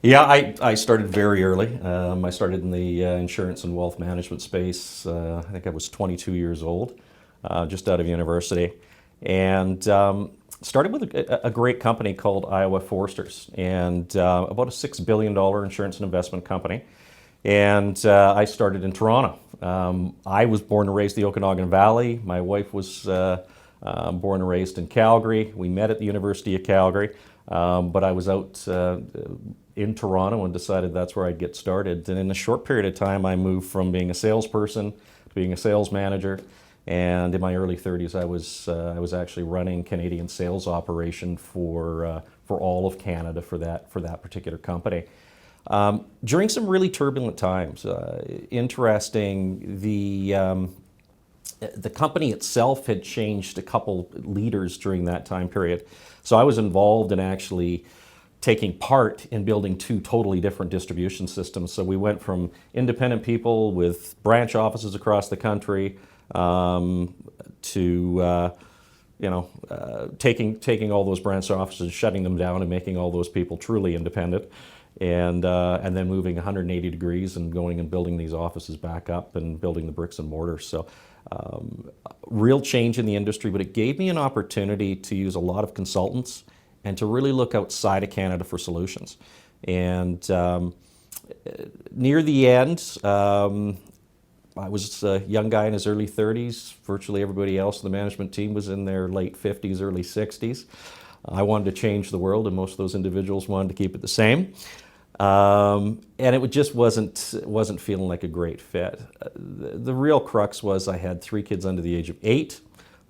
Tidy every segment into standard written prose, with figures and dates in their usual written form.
Yeah, I started very early. I started in the insurance and wealth management space. I think I was 22 years old, just out of university, and started with a great company called Iowa Foresters, and about a $6 billion insurance and investment company. And I started in Toronto. I was born and raised in the Okanagan Valley. My wife was born and raised in Calgary. We met at the University of Calgary, but I was out in Toronto and decided that's where I'd get started. And in a short period of time, I moved from being a salesperson to being a sales manager. And in my early 30s, I was actually running Canadian sales operation for all of Canada for that particular company. During some really turbulent times, interesting, the company itself had changed a couple leaders during that time period. So I was involved in actually taking part in building two totally different distribution systems. So we went from independent people with branch offices across the country to taking all those branch offices, shutting them down, and making all those people truly independent, and then moving 180 degrees and going and building these offices back up and building the bricks and mortar. So real change in the industry, but it gave me an opportunity to use a lot of consultants and to really look outside of Canada for solutions. And near the end, I was a young guy in his early 30s. Virtually everybody else in the management team was in their late 50s, early 60s. I wanted to change the world, and most of those individuals wanted to keep it the same. And it just wasn't feeling like a great fit. The real crux was I had 3 kids under the age of 8.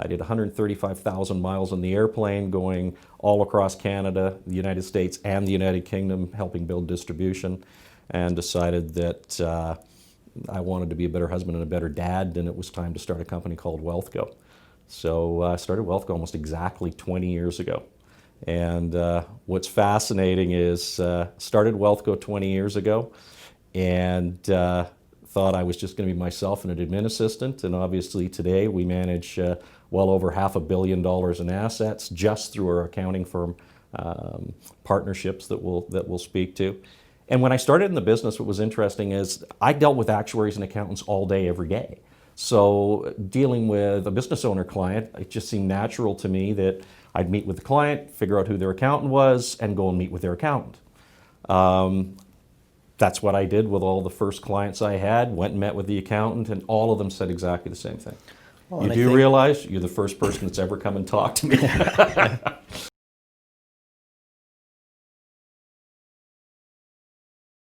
I did 135,000 miles on the airplane going all across Canada, the United States, and the United Kingdom, helping build distribution, and decided that I wanted to be a better husband and a better dad, and it was time to start a company called WealthCo. So I started WealthCo almost exactly 20 years ago. And what's fascinating is started WealthCo 20 years ago and thought I was just going to be myself and an admin assistant. And obviously today we manage well over $500 million in assets just through our accounting firm partnerships that we'll speak to. And when I started in the business, what was interesting is I dealt with actuaries and accountants all day, every day. So dealing with a business owner client, it just seemed natural to me that I'd meet with the client, figure out who their accountant was, and go and meet with their accountant. That's what I did with all the first clients I had, went and met with the accountant, and all of them said exactly the same thing. Well, you do realize you're the first person that's ever come and talked to me.